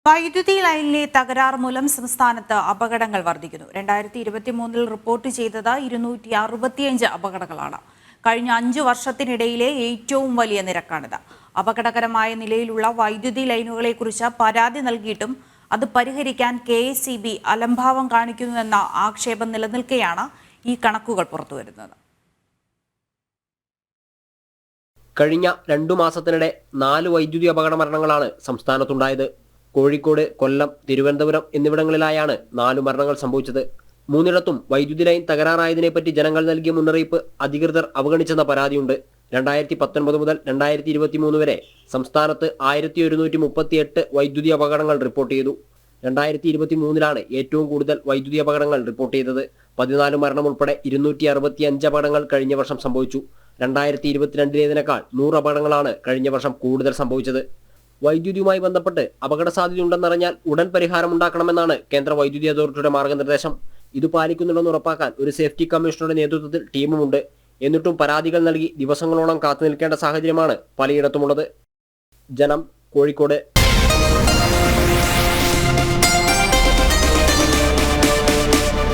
വൈദ്യുതി ലൈനിലെ തകരാർ മൂലം സംസ്ഥാനത്ത് അപകടങ്ങൾ വർദ്ധിക്കുന്നു. 2023 റിപ്പോർട്ട് ചെയ്തത് 265 അപകടങ്ങളാണ്. കഴിഞ്ഞ 5 വർഷത്തിനിടയിലെ ഏറ്റവും വലിയ നിരക്കാണിത്. അപകടകരമായ നിലയിലുള്ള വൈദ്യുതി ലൈനുകളെക്കുറിച്ച് പരാതി നൽകിയിട്ടും അത് പരിഹരിക്കാൻ KSEB അലംഭാവം കാണിക്കുന്നുവെന്ന ആക്ഷേപം നിലനിൽക്കെയാണ് ഈ കണക്കുകൾ പുറത്തുവരുന്നത്. കഴിഞ്ഞ 2 മാസത്തിനിടെ 4 വൈദ്യുതി അപകട മരണങ്ങളാണ് സംസ്ഥാനത്തുണ്ടായത്. കോഴിക്കോട്, കൊല്ലം, തിരുവനന്തപുരം എന്നിവിടങ്ങളിലായാണ് 4 മരണങ്ങൾ സംഭവിച്ചത്. 3ഇടത്തും വൈദ്യുതി ലൈൻ തകരാറായതിനെപ്പറ്റി ജനങ്ങൾ നൽകിയ മുന്നറിയിപ്പ് അധികൃതർ അവഗണിച്ചെന്ന പരാതിയുണ്ട്. 2019 മുതൽ 2023 വരെ സംസ്ഥാനത്ത് 1138 വൈദ്യുതി അപകടങ്ങൾ റിപ്പോർട്ട് ചെയ്തു. 2023 ഏറ്റവും കൂടുതൽ വൈദ്യുതി അപകടങ്ങൾ റിപ്പോർട്ട് ചെയ്തത്. 14 മരണം ഉൾപ്പെടെ 265 അപകടങ്ങൾ കഴിഞ്ഞ വർഷം സംഭവിച്ചു. 2022 100 അപകടങ്ങളാണ് കഴിഞ്ഞ വർഷം കൂടുതൽ സംഭവിച്ചത്. വൈദ്യുതിയുമായി ബന്ധപ്പെട്ട് അപകട സാധ്യതയുണ്ടെന്നറിഞ്ഞാൽ ഉടൻ പരിഹാരമുണ്ടാക്കണമെന്നാണ് കേന്ദ്ര വൈദ്യുതി അതോറിറ്റിയുടെ മാർഗനിർദ്ദേശം. ഇത് പാലിക്കുന്നുണ്ടെന്ന് ഉറപ്പാക്കാൻ ഒരു സേഫ്റ്റി കമ്മീഷണറുടെ നേതൃത്വത്തിൽ ടീമുമുണ്ട്. എന്നിട്ടും പരാതികൾ നൽകി ദിവസങ്ങളോളം കാത്തുനിൽക്കേണ്ട സാഹചര്യമാണ് പലയിടത്തുമുള്ളത്. ജനം, കോഴിക്കോട്.